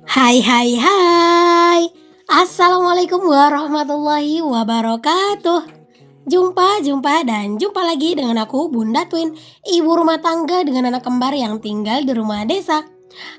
Hai hai hai. Assalamualaikum warahmatullahi wabarakatuh. Jumpa lagi dengan aku Bunda Twin, ibu rumah tangga dengan anak kembar yang tinggal di rumah desa.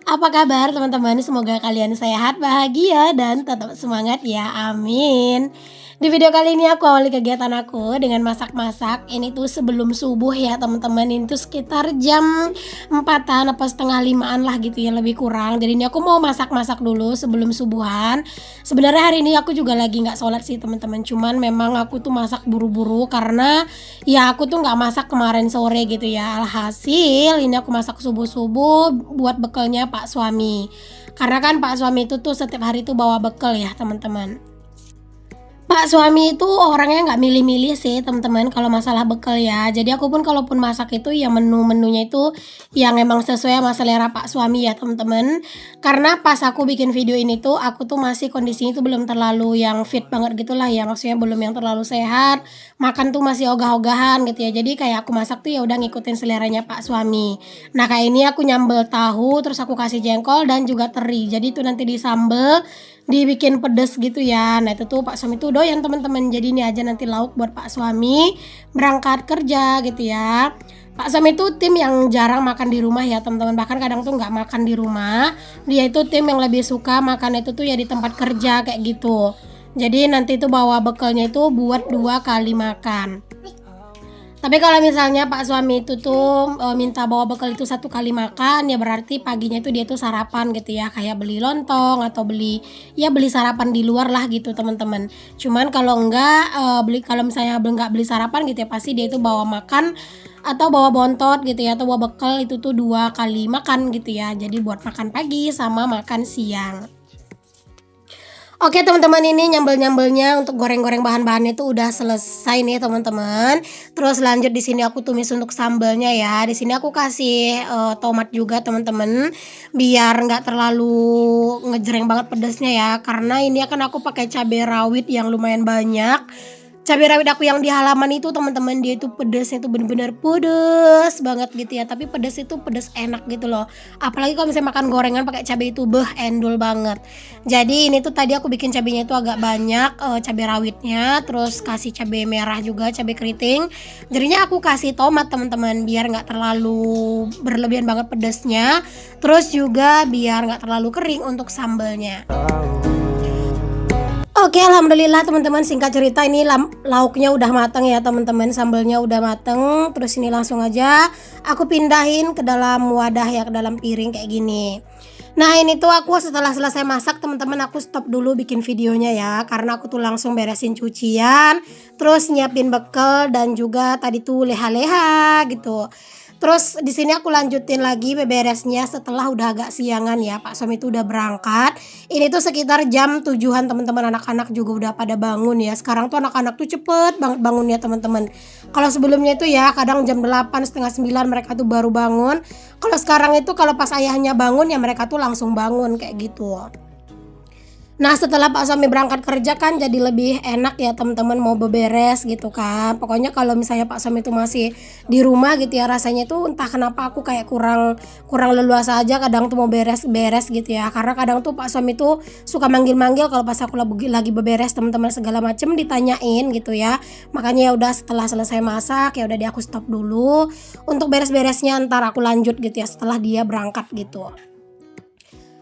Apa kabar teman-teman? Semoga kalian sehat, bahagia, dan tetap semangat ya, amin. Di video kali ini aku awali kegiatan aku dengan masak-masak. Ini tuh sebelum subuh ya teman-teman. Ini tuh sekitar jam 4-an apa setengah 5-an lah gitu ya, lebih kurang. Jadi ini aku mau masak-masak dulu sebelum subuhan. Sebenarnya hari ini aku juga lagi nggak sholat sih teman-teman. Cuman memang aku tuh masak buru-buru karena ya aku tuh nggak masak kemarin sore gitu ya. Alhasil ini aku masak subuh-subuh buat bekalnya Pak suami. Karena kan Pak suami itu tuh setiap hari tuh bawa bekal ya teman-teman. Pak suami itu orangnya nggak milih-milih sih teman-teman kalau masalah bekal ya. Jadi aku pun kalaupun masak itu ya menu-menunya itu yang emang sesuai sama selera Pak suami ya teman-teman. Karena pas aku bikin video ini tuh aku tuh masih kondisinya itu belum terlalu yang fit banget gitulah ya. Maksudnya belum yang terlalu sehat. Makan tuh masih ogah-ogahan gitu ya. Jadi kayak aku masak tuh ya udah ngikutin seleranya Pak suami. Nah kayak ini aku nyambel tahu terus aku kasih jengkol dan juga teri. Jadi itu nanti disambel dibikin pedes gitu ya. Nah itu tuh Pak suami tuh doyan teman-teman. Jadi ini aja nanti lauk buat Pak suami berangkat kerja gitu ya. Pak suami itu tim yang jarang makan di rumah ya teman-teman. Bahkan kadang tuh nggak makan di rumah. Dia itu tim yang lebih suka makan itu tuh ya di tempat kerja kayak gitu. Jadi nanti tuh bawa bekalnya itu buat 2 kali makan. Tapi kalau misalnya Pak suami itu tuh, minta bawa bekal itu 1 kali makan, ya berarti paginya itu dia tuh sarapan gitu ya, kayak beli lontong atau beli sarapan di luar lah gitu teman-teman. Cuman kalau enggak, kalau misalnya nggak beli sarapan gitu ya, pasti dia itu bawa makan atau bawa bontot gitu ya, atau bawa bekal itu tuh 2 kali makan gitu ya. Jadi buat makan pagi sama makan siang. Oke teman-teman, ini nyambel-nyambelnya untuk goreng-goreng bahan-bahannya itu udah selesai nih teman-teman. Terus lanjut di sini aku tumis untuk sambalnya ya. Di sini aku kasih tomat juga teman-teman, biar nggak terlalu ngejreng banget pedasnya ya. Karena ini akan aku pakai cabai rawit yang lumayan banyak. Cabai rawit aku yang di halaman itu teman-teman, dia itu pedesnya tuh bener-bener pedes banget gitu ya. Tapi pedes itu pedes enak gitu loh. Apalagi kalau misalnya makan gorengan pakai cabai itu endul banget. Jadi ini tuh tadi aku bikin cabenya itu agak banyak, cabai rawitnya, terus kasih cabai merah juga, cabai keriting. Jadinya aku kasih tomat teman-teman biar nggak terlalu berlebihan banget pedesnya. Terus juga biar nggak terlalu kering untuk sambalnya. Oke, alhamdulillah teman-teman, singkat cerita ini lauknya udah mateng ya teman-teman, sambalnya udah mateng. Terus ini langsung aja aku pindahin ke dalam wadah ya, ke dalam piring kayak gini. Nah ini tuh aku setelah selesai masak teman-teman, aku stop dulu bikin videonya ya, karena aku tuh langsung beresin cucian, terus nyiapin bekal dan juga tadi tuh leha-leha gitu. Terus di sini aku lanjutin lagi beberesnya setelah udah agak siangan ya. Pak suami itu udah berangkat. Ini tuh sekitar jam 7-an teman-teman, anak-anak juga udah pada bangun ya. Sekarang tuh anak-anak tuh cepet banget bangunnya teman-teman. Kalau sebelumnya itu ya kadang jam 8 setengah 9 mereka tuh baru bangun. Kalau sekarang itu kalau pas ayahnya bangun ya mereka tuh langsung bangun kayak gitu. Nah setelah Pak suami berangkat kerja kan jadi lebih enak ya teman-teman, mau beberes gitu kan. Pokoknya kalau misalnya Pak suami itu masih di rumah gitu ya, rasanya tuh entah kenapa aku kayak kurang kurang leluasa aja kadang tuh mau beres-beres gitu ya. Karena kadang tuh Pak suami tuh suka manggil-manggil kalau pas aku lagi beberes teman-teman, segala macem ditanyain gitu ya. Makanya ya udah setelah selesai masak ya udah aku stop dulu untuk beres-beresnya, ntar aku lanjut gitu ya setelah dia berangkat gitu.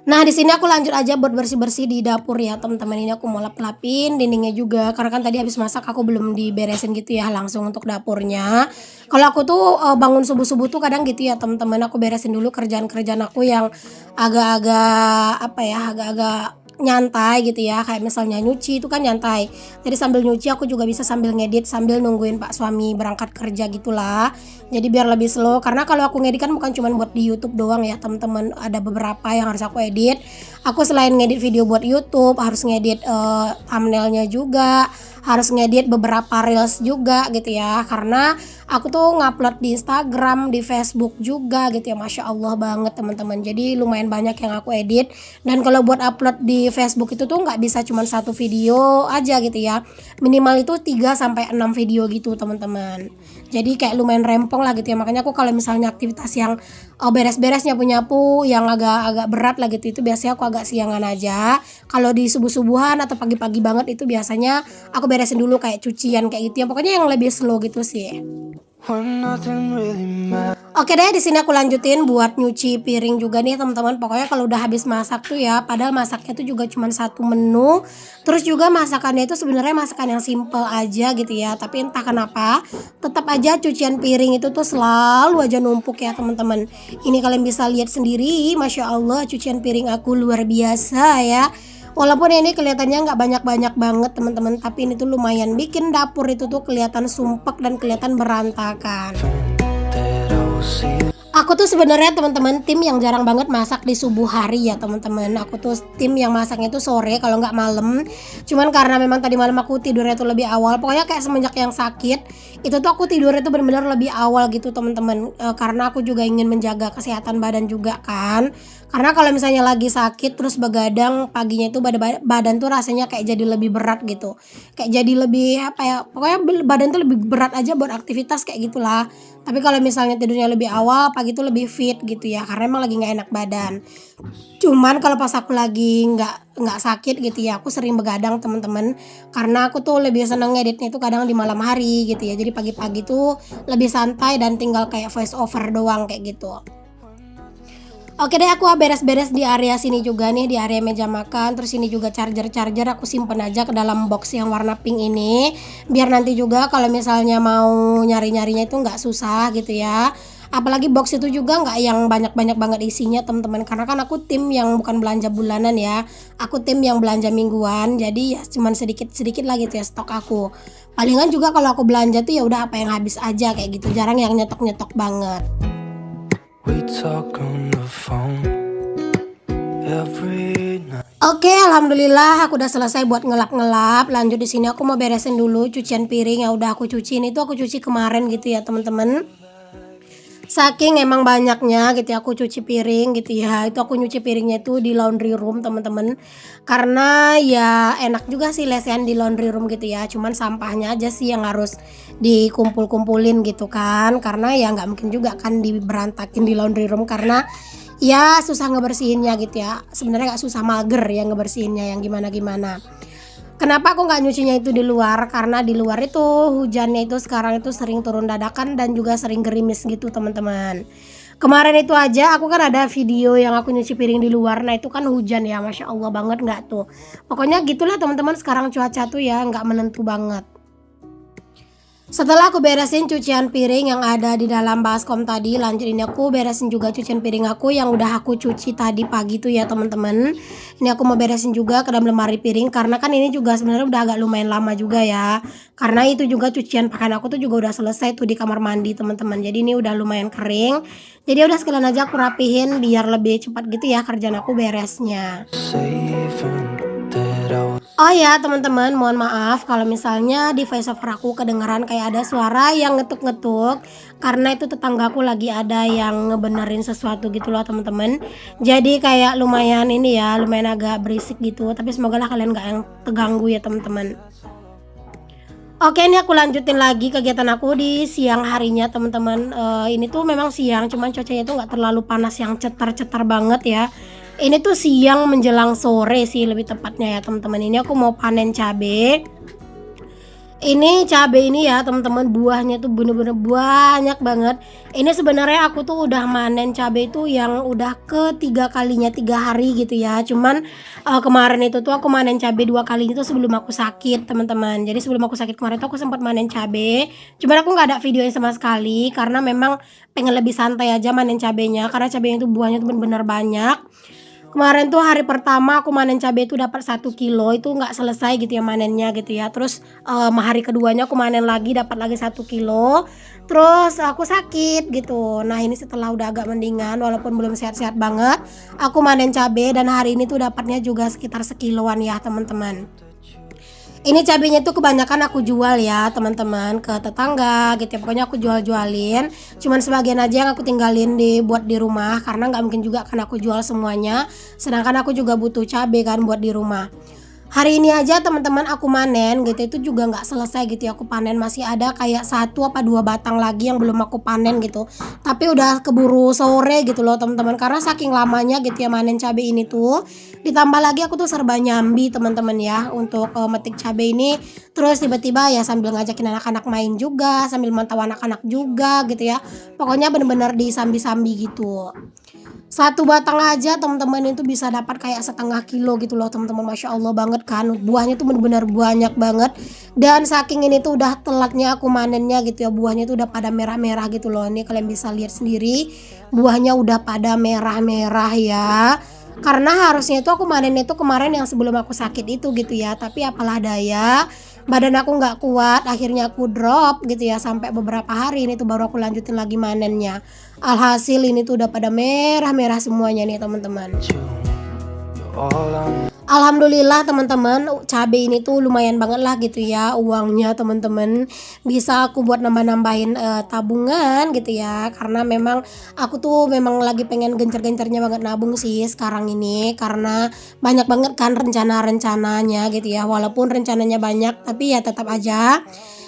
Nah di sini aku lanjut aja buat bersih-bersih di dapur ya teman-teman. Ini aku mau lap-lapin dindingnya juga karena kan tadi habis masak aku belum diberesin gitu ya langsung untuk dapurnya. Kalau aku tuh bangun subuh-subuh tuh kadang gitu ya teman-teman, aku beresin dulu kerjaan-kerjaan aku yang agak-agak apa ya, agak-agak nyantai gitu ya, kayak misalnya nyuci itu kan nyantai. Jadi sambil nyuci aku juga bisa sambil ngedit sambil nungguin Pak suami berangkat kerja gitulah. Jadi biar lebih slow, karena kalau aku ngedit kan bukan cuma buat di YouTube doang ya teman-teman, ada beberapa yang harus aku edit. Aku selain ngedit video buat YouTube harus ngedit thumbnailnya juga, harus ngedit beberapa reels juga gitu ya, karena aku tuh ngupload di Instagram, di Facebook juga gitu ya. Masya Allah banget teman-teman, jadi lumayan banyak yang aku edit. Dan kalau buat upload di Facebook itu tuh nggak bisa cuma 1 video aja gitu ya, minimal itu 3 sampai 6 video gitu teman-teman. Jadi kayak lumayan rempong lah gitu ya. Makanya aku kalau misalnya aktivitas yang beres-beres nyapu-nyapu yang agak-agak berat lah gitu, itu biasanya aku agak siangan aja. Kalau di subuh-subuhan atau pagi-pagi banget itu biasanya aku beresin dulu kayak cucian kayak gitu ya, pokoknya yang lebih slow gitu sih. Oke deh, di sini aku lanjutin buat nyuci piring juga nih teman-teman. Pokoknya kalau udah habis masak tuh ya, padahal masaknya tuh juga cuma satu menu. Terus juga masakannya itu sebenarnya masakan yang simple aja gitu ya. Tapi entah kenapa, tetap aja cucian piring itu tuh selalu aja numpuk ya teman-teman. Ini kalian bisa lihat sendiri, masya Allah cucian piring aku luar biasa ya. Walaupun ini kelihatannya nggak banyak-banyak banget teman-teman, tapi ini tuh lumayan bikin dapur itu tuh kelihatan sumpek dan kelihatan berantakan. Aku tuh sebenarnya teman-teman tim yang jarang banget masak di subuh hari ya teman-teman. Aku tuh tim yang masaknya tuh sore kalau nggak malam. Cuman karena memang tadi malam aku tidurnya tuh lebih awal. Pokoknya kayak semenjak yang sakit itu tuh aku tidurnya tuh benar-benar lebih awal gitu teman-teman. Karena aku juga ingin menjaga kesehatan badan juga kan. Karena kalau misalnya lagi sakit terus begadang paginya itu badan tuh rasanya kayak jadi lebih berat gitu. Kayak jadi lebih apa ya? Pokoknya badan tuh lebih berat aja buat aktivitas kayak gitulah. Tapi kalau misalnya tidurnya lebih awal, pagi itu lebih fit gitu ya, karena emang lagi nggak enak badan. Cuman kalau pas aku lagi nggak sakit gitu ya, aku sering begadang teman-teman, karena aku tuh lebih seneng ngeditnya itu kadang di malam hari gitu ya. Jadi pagi-pagi tuh lebih santai dan tinggal kayak voice over doang kayak gitu. Oke deh, aku beres-beres di area sini juga nih, di area meja makan. Terus ini juga charger aku simpen aja ke dalam box yang warna pink ini, biar nanti juga kalau misalnya mau nyari-nyarinya itu nggak susah gitu ya. Apalagi box itu juga nggak yang banyak-banyak banget isinya teman-teman, karena kan aku tim yang bukan belanja bulanan ya, aku tim yang belanja mingguan. Jadi ya cuman sedikit-sedikit lah gitu ya stok aku. Palingan juga kalau aku belanja tuh ya udah apa yang habis aja kayak gitu, jarang yang nyetok-nyetok banget. We talk on the phone every night. Oke, alhamdulillah aku udah selesai buat ngelap-ngelap. Lanjut di sini aku mau beresin dulu cucian piring yang udah aku cuciin itu, aku cuci kemarin gitu ya, teman-teman. Saking emang banyaknya gitu ya aku cuci piring gitu ya. Itu aku nyuci piringnya itu di laundry room, teman-teman. Karena ya enak juga sih lesehan di laundry room gitu ya. Cuman sampahnya aja sih yang harus dikumpul-kumpulin gitu kan. Karena ya nggak mungkin juga kan diberantakin di laundry room karena ya susah ngebersihinnya gitu ya. Sebenarnya nggak susah, mager ya ngebersihinnya yang gimana-gimana. Kenapa aku nggak nyucinya itu di luar? Karena di luar itu hujannya itu sekarang itu sering turun dadakan dan juga sering gerimis gitu teman-teman. Kemarin itu aja aku kan ada video yang aku nyuci piring di luar. Nah itu kan hujan ya, masya Allah banget nggak tuh. Pokoknya gitulah teman-teman, sekarang cuaca tuh ya nggak menentu banget. Setelah aku beresin cucian piring yang ada di dalam baskom tadi, lanjut ini aku beresin juga cucian piring aku yang udah aku cuci tadi pagi tuh ya teman-teman. Ini aku mau beresin juga ke dalam lemari piring karena kan ini juga sebenarnya udah agak lumayan lama juga ya. Karena itu juga cucian pakaian aku tuh juga udah selesai tuh di kamar mandi teman-teman. Jadi ini udah lumayan kering. Jadi udah sekalian aja aku rapihin biar lebih cepat gitu ya kerjaan aku beresnya. Oh ya teman-teman, mohon maaf kalau misalnya di voiceover aku kedengeran kayak ada suara yang ngetuk-ngetuk, karena itu tetanggaku lagi ada yang ngebenerin sesuatu gitu loh teman-teman. Jadi kayak lumayan ini ya, lumayan agak berisik gitu, tapi semoga lah kalian gak yang terganggu ya teman-teman. Oke, ini aku lanjutin lagi kegiatan aku di siang harinya teman-teman. Ini tuh memang siang, cuman cuacanya itu nggak terlalu panas yang cetar-cetar banget ya. Ini tuh siang menjelang sore sih lebih tepatnya ya teman-teman. Ini aku mau panen cabe. Ini cabe ini ya teman-teman, buahnya tuh bener-bener banyak banget. Ini sebenarnya aku tuh udah manen cabe itu yang udah ketiga kalinya, 3 hari gitu ya. Cuman kemarin itu tuh aku manen cabe 2 kali itu sebelum aku sakit teman-teman. Jadi sebelum aku sakit kemarin tuh aku sempat manen cabe. Cuman aku nggak ada videonya sama sekali karena memang pengen lebih santai aja manen cabenya. Karena cabenya itu buahnya tuh bener-bener banyak. Kemarin tuh hari pertama aku manen cabai itu dapat 1 kilo, itu nggak selesai gitu ya manennya gitu ya. Terus hari keduanya aku manen lagi dapat lagi 1 kilo. Terus aku sakit gitu. Nah ini setelah udah agak mendingan walaupun belum sehat-sehat banget, aku manen cabai dan hari ini tuh dapatnya juga sekitar 1 kiloan ya teman-teman. Ini cabenya tuh kebanyakan aku jual ya teman-teman ke tetangga gitu ya. Pokoknya aku jual-jualin. Cuman sebagian aja yang aku tinggalin buat di rumah karena nggak mungkin juga kan aku jual semuanya. Sedangkan aku juga butuh cabe kan buat di rumah. Hari ini aja teman-teman aku manen gitu, itu juga nggak selesai gitu ya aku panen, masih ada kayak 1 apa 2 batang lagi yang belum aku panen gitu. Tapi udah keburu sore gitu loh teman-teman, karena saking lamanya gitu ya manen cabai ini tuh. Ditambah lagi aku tuh serba nyambi teman-teman ya untuk metik cabai ini. Terus tiba-tiba ya sambil ngajakin anak-anak main juga, sambil mantau anak-anak juga gitu ya. Pokoknya bener-bener disambi-sambi gitu. 1 batang aja teman-teman itu bisa dapat kayak 1/2 kilo gitu loh teman-teman, masya Allah banget kan, buahnya tuh bener-bener banyak banget. Dan saking ini tuh udah telatnya aku manennya gitu ya, buahnya tuh udah pada merah-merah gitu loh, ini kalian bisa lihat sendiri buahnya udah pada merah-merah ya. Karena harusnya itu aku manen itu kemarin yang sebelum aku sakit itu gitu ya, tapi apalah daya, badan aku nggak kuat, akhirnya aku drop gitu ya, sampai beberapa hari ini tuh baru aku lanjutin lagi manennya. Alhasil ini tuh udah pada merah-merah semuanya nih teman-teman. Alhamdulillah teman-teman, cabai ini tuh lumayan banget lah gitu ya uangnya teman-teman. Bisa aku buat nambah-nambahin tabungan gitu ya. Karena memang aku tuh memang lagi pengen gencar-gencarnya banget nabung sih sekarang ini, karena banyak banget kan rencana-rencananya gitu ya. Walaupun rencananya banyak tapi ya tetap aja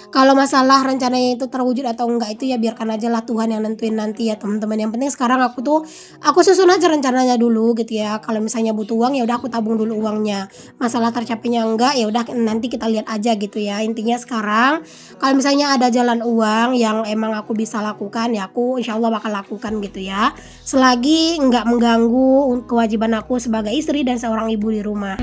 kalau masalah rencananya itu terwujud atau enggak itu ya biarkan aja lah Tuhan yang nentuin nanti ya teman-teman. Yang penting sekarang aku susun aja rencananya dulu gitu ya. Kalau misalnya butuh uang ya udah aku tabung dulu uangnya. Masalah tercapainya enggak ya udah nanti kita lihat aja gitu ya. Intinya sekarang kalau misalnya ada jalan uang yang emang aku bisa lakukan ya aku insya Allah bakal lakukan gitu ya. Selagi enggak mengganggu kewajiban aku sebagai istri dan seorang ibu di rumah.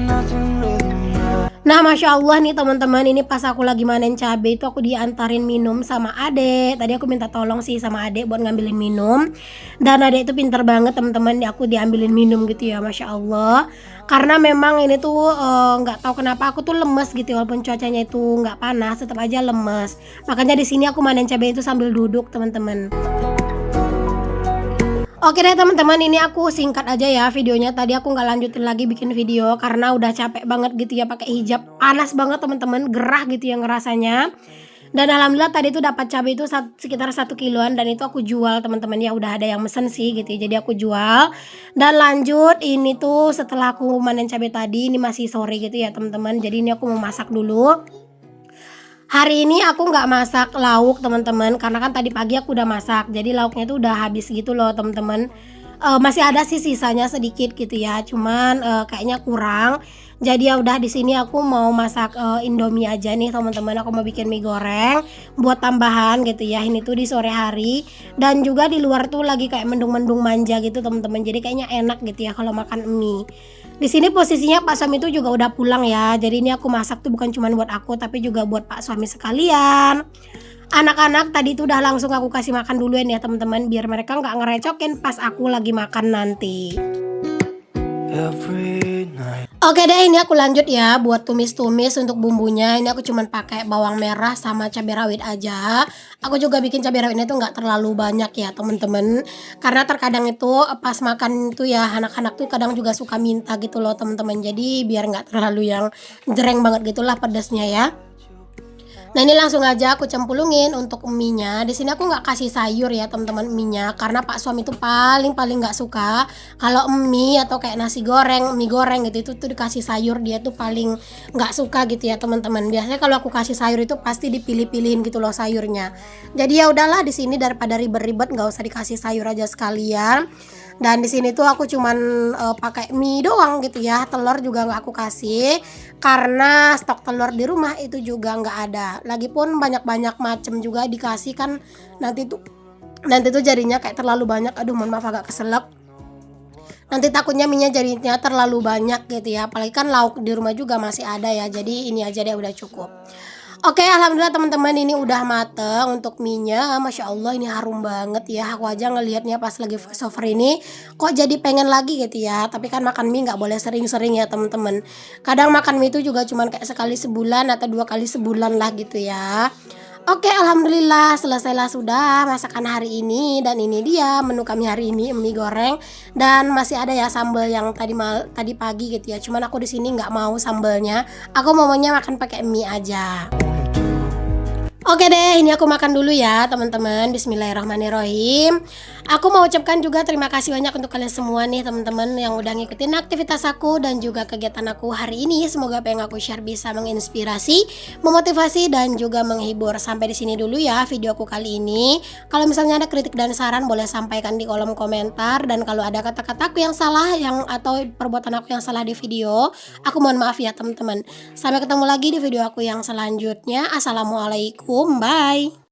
Nah, masya Allah nih teman-teman, ini pas aku lagi manen cabai itu aku diantarin minum sama adek. Tadi aku minta tolong sih sama adek buat ngambilin minum. Dan adek itu pinter banget teman-teman, aku diambilin minum gitu ya, masya Allah. Karena memang ini tuh nggak tahu kenapa aku tuh lemes gitu, walaupun cuacanya itu nggak panas, tetap aja lemes. Makanya di sini aku manen cabai itu sambil duduk teman-teman. Oke deh teman-teman, ini aku singkat aja ya videonya. Tadi aku nggak lanjutin lagi bikin video karena udah capek banget gitu ya pakai hijab. Panas banget teman-teman, gerah gitu ya ngerasanya. Dan alhamdulillah tadi itu dapat cabai itu sekitar 1 kiloan dan itu aku jual teman-teman ya, udah ada yang mesen sih gitu ya. Jadi aku jual dan lanjut ini tuh setelah aku manen cabai tadi, ini masih sore gitu ya teman-teman. Jadi ini aku mau masak dulu. Hari ini aku nggak masak lauk teman-teman, karena kan tadi pagi aku udah masak, jadi lauknya tuh udah habis gitu loh teman-teman. Masih ada sih sisanya sedikit gitu ya, cuman kayaknya kurang. Jadi ya udah di sini aku mau masak Indomie aja nih teman-teman. Aku mau bikin mie goreng buat tambahan gitu ya. Ini tuh di sore hari dan juga di luar tuh lagi kayak mendung-mendung manja gitu teman-teman. Jadi kayaknya enak gitu ya kalau makan mie. Di sini posisinya Pak suami itu juga udah pulang ya. Jadi ini aku masak tuh bukan cuma buat aku tapi juga buat Pak suami sekalian. Anak-anak tadi tuh udah langsung aku kasih makan duluan ya teman-teman, biar mereka nggak ngerecokin pas aku lagi makan nanti. Oke deh, ini aku lanjut ya buat tumis-tumis untuk bumbunya. Ini aku cuman pakai bawang merah sama cabai rawit aja. Aku juga bikin cabai rawitnya tuh nggak terlalu banyak ya temen-temen, karena terkadang itu pas makan itu ya anak-anak tuh kadang juga suka minta gitu loh temen-temen. Jadi biar nggak terlalu yang jereng banget gitulah pedasnya ya. Nah ini langsung aja aku cemplungin untuk mie-nya. Di sini aku nggak kasih sayur ya teman-teman mie-nya, karena Pak suami itu paling nggak suka kalau mie atau kayak nasi goreng, mie goreng gitu itu tuh dikasih sayur, dia tuh paling nggak suka gitu ya teman-teman. Biasanya kalau aku kasih sayur itu pasti dipilih-pilihin gitu loh sayurnya. Jadi ya udahlah di sini daripada ribet-ribet nggak usah dikasih sayur aja sekalian. Dan di sini tuh aku cuman pakai mie doang gitu ya, telur juga nggak aku kasih karena stok telur di rumah itu juga nggak ada. Lagipun banyak-banyak macem juga dikasih kan nanti tuh jadinya kayak terlalu banyak. Aduh mohon maaf agak keselak. Nanti takutnya minyak jadinya terlalu banyak gitu ya. Apalagi kan lauk di rumah juga masih ada ya. Jadi ini aja deh udah cukup. Oke, alhamdulillah teman-teman ini udah mateng untuk mie-nya. Masya Allah ini harum banget ya. Aku aja ngelihatnya pas lagi voice over ini kok jadi pengen lagi gitu ya. Tapi kan makan mie nggak boleh sering-sering ya teman-teman. Kadang makan mie itu juga cuman kayak sekali sebulan atau 2 kali sebulan lah gitu ya. Oke, alhamdulillah selesailah sudah masakan hari ini. Dan ini dia menu kami hari ini, mie goreng. Dan masih ada ya sambal yang tadi pagi gitu ya. Cuman aku di sini nggak mau sambalnya. Aku maunya makan pakai mie aja. Oke deh, ini aku makan dulu ya teman-teman. Bismillahirrahmanirrahim. Aku mau ucapkan juga terima kasih banyak untuk kalian semua nih teman-teman yang udah ngikutin aktivitas aku dan juga kegiatan aku hari ini. Semoga apa yang aku share bisa menginspirasi, memotivasi dan juga menghibur. Sampai di sini dulu ya video aku kali ini. Kalau misalnya ada kritik dan saran boleh sampaikan di kolom komentar, dan kalau ada kata-kataku yang salah atau perbuatan aku yang salah di video, aku mohon maaf ya teman-teman. Sampai ketemu lagi di video aku yang selanjutnya. Assalamualaikum, bye.